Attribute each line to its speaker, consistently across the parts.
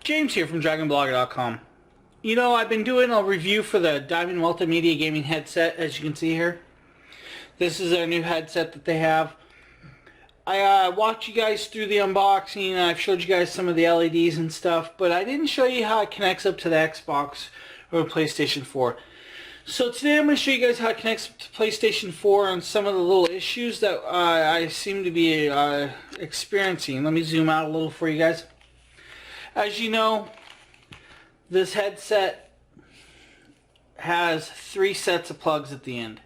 Speaker 1: James here from DragonBlogger.com. You know, I've been doing a review for the Diamond Multimedia gaming headset, as you can see here. This is their new headset that they have. I walked you guys through the unboxing, and I've showed you guys some of the LEDs and stuff, but I didn't show you how it connects up to the Xbox or PlayStation 4. So today I'm going to show you guys how it connects up to PlayStation 4 and some of the little issues that I seem to be experiencing. Let me zoom out a little for you guys. As you know, this headset has 3 sets of plugs at the end.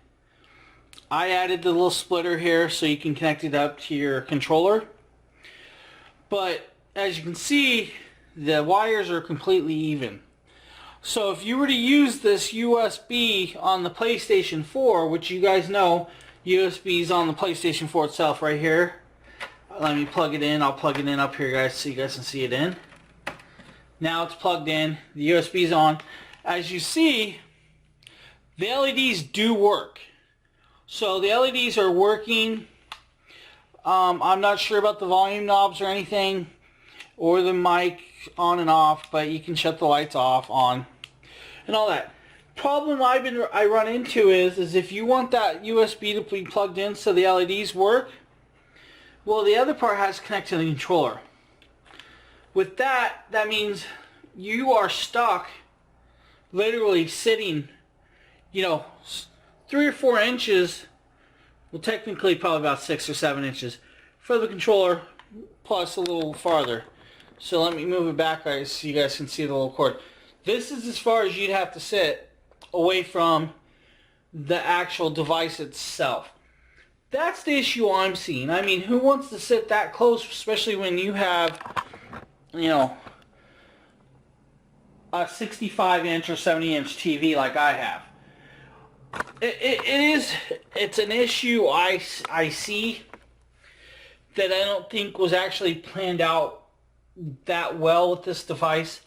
Speaker 1: I added the little splitter here so you can connect it up to your controller. But as you can see, the wires are completely even. So if you were to use this USB on the PlayStation 4, which you guys know, USB is on the PlayStation 4 itself right here. Let me plug it in. I'll plug it in up here, guys, so you guys can see it in. Now it's plugged in. The USB is on. As you see, the LEDs do work. So the LEDs are working. I'm not sure about the volume knobs or anything, or the mic on and off, but you can shut the lights off, on, and all that. Problem I run into is if you want that USB to be plugged in so the LEDs work, well, the other part has to connect to the controller. With that, that means you are stuck literally sitting, you know, 3 or 4 inches, well, technically probably about 6 or 7 inches for the controller, plus a little farther. So let me move it back, guys, so you guys can see the little cord. This is as far as you'd have to sit away from the actual device itself. That's the issue I'm seeing. I mean, who wants to sit that close, especially when you have, you know, a 65-inch or 70-inch TV like I have. It's an issue I see that I don't think was actually planned out that well with this device.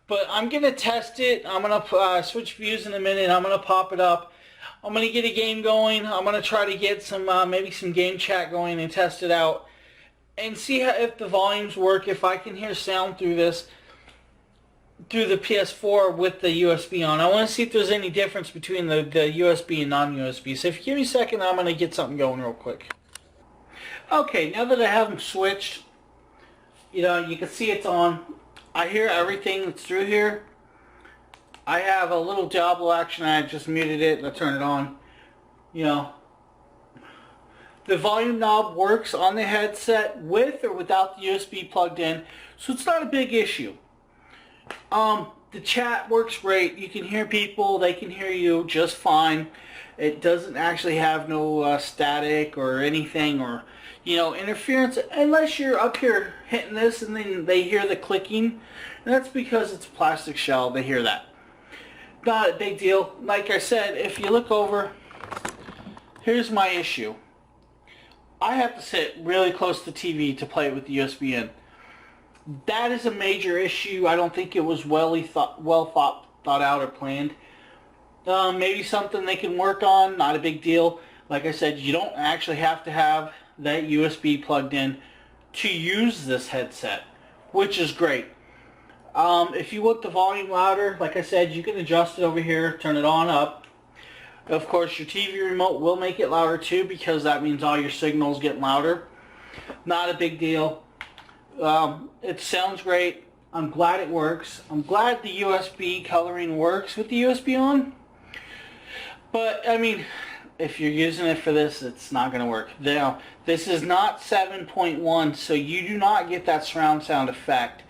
Speaker 1: But I'm going to test it. I'm going to switch views in a minute. I'm going to pop it up. I'm going to get a game going. I'm going to try to get some maybe some game chat going and test it out and see if the volumes work, if I can hear sound through this, through the PS4 with the USB on. I want to see if there's any difference between the USB and non-USB. So if you give me a second, I'm going to get something going real quick. Okay, now that I have them switched, you know, you can see it's on. I hear everything that's through here. I have a little Diablo action. I just muted it and I turn it on. You know, the volume knob works on the headset with or without the USB plugged in, so it's not a big issue. The chat works great. You can hear people. They can hear you just fine. It doesn't actually have no static or anything, or, you know, interference, unless you're up here hitting this and then they hear the clicking. And that's because it's a plastic shell. They hear that. Not a big deal. Like I said, if you look over, here's my issue. I have to sit really close to the TV to play it with the USB in. That is a major issue. I don't think it was well thought out or planned. Maybe something they can work on. Not a big deal. Like I said, you don't actually have to have that USB plugged in to use this headset, which is great. If you want the volume louder, like I said, you can adjust it over here, turn it on, up. Of course, your TV remote will make it louder too, because that means all your signals get louder. Not a big deal. It sounds great. I'm glad it works. I'm glad the USB coloring works with the USB on. But, I mean, if you're using it for this, it's not going to work. Now, this is not 7.1, so you do not get that surround sound effect.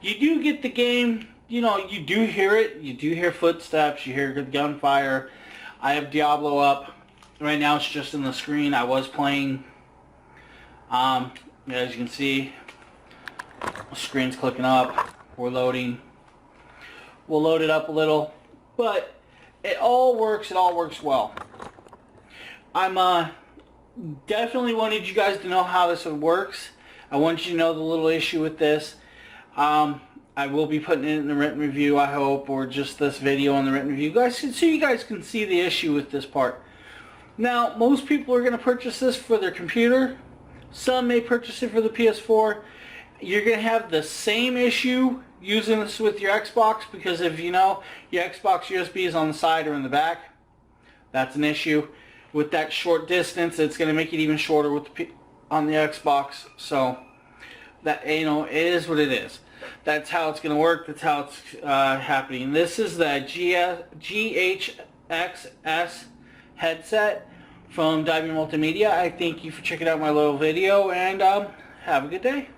Speaker 1: You do get the game, you know, you do hear it. You do hear footsteps. You hear good gunfire. I have Diablo up. Right now it's just in the screen. I was playing. As you can see, the screen's clicking up. We're loading. We'll load it up a little. But it all works. It all works well. I'm definitely wanted you guys to know how this works. I want you to know the little issue with this. I will be putting it in the written review, I hope, or just this video in the written review, guys, so you guys can see the issue with this part. Now, most people are going to purchase this for their computer. Some may purchase it for the PS4. You're going to have the same issue using this with your Xbox, because if you know your Xbox USB is on the side or in the back, that's an issue. With that short distance, it's going to make it even shorter with on the Xbox. So that, you know, it is what it is. That's how it's going to work. That's how it's happening. This is the GHXS headset from Multimedia. I thank you for checking out my little video, and have a good day.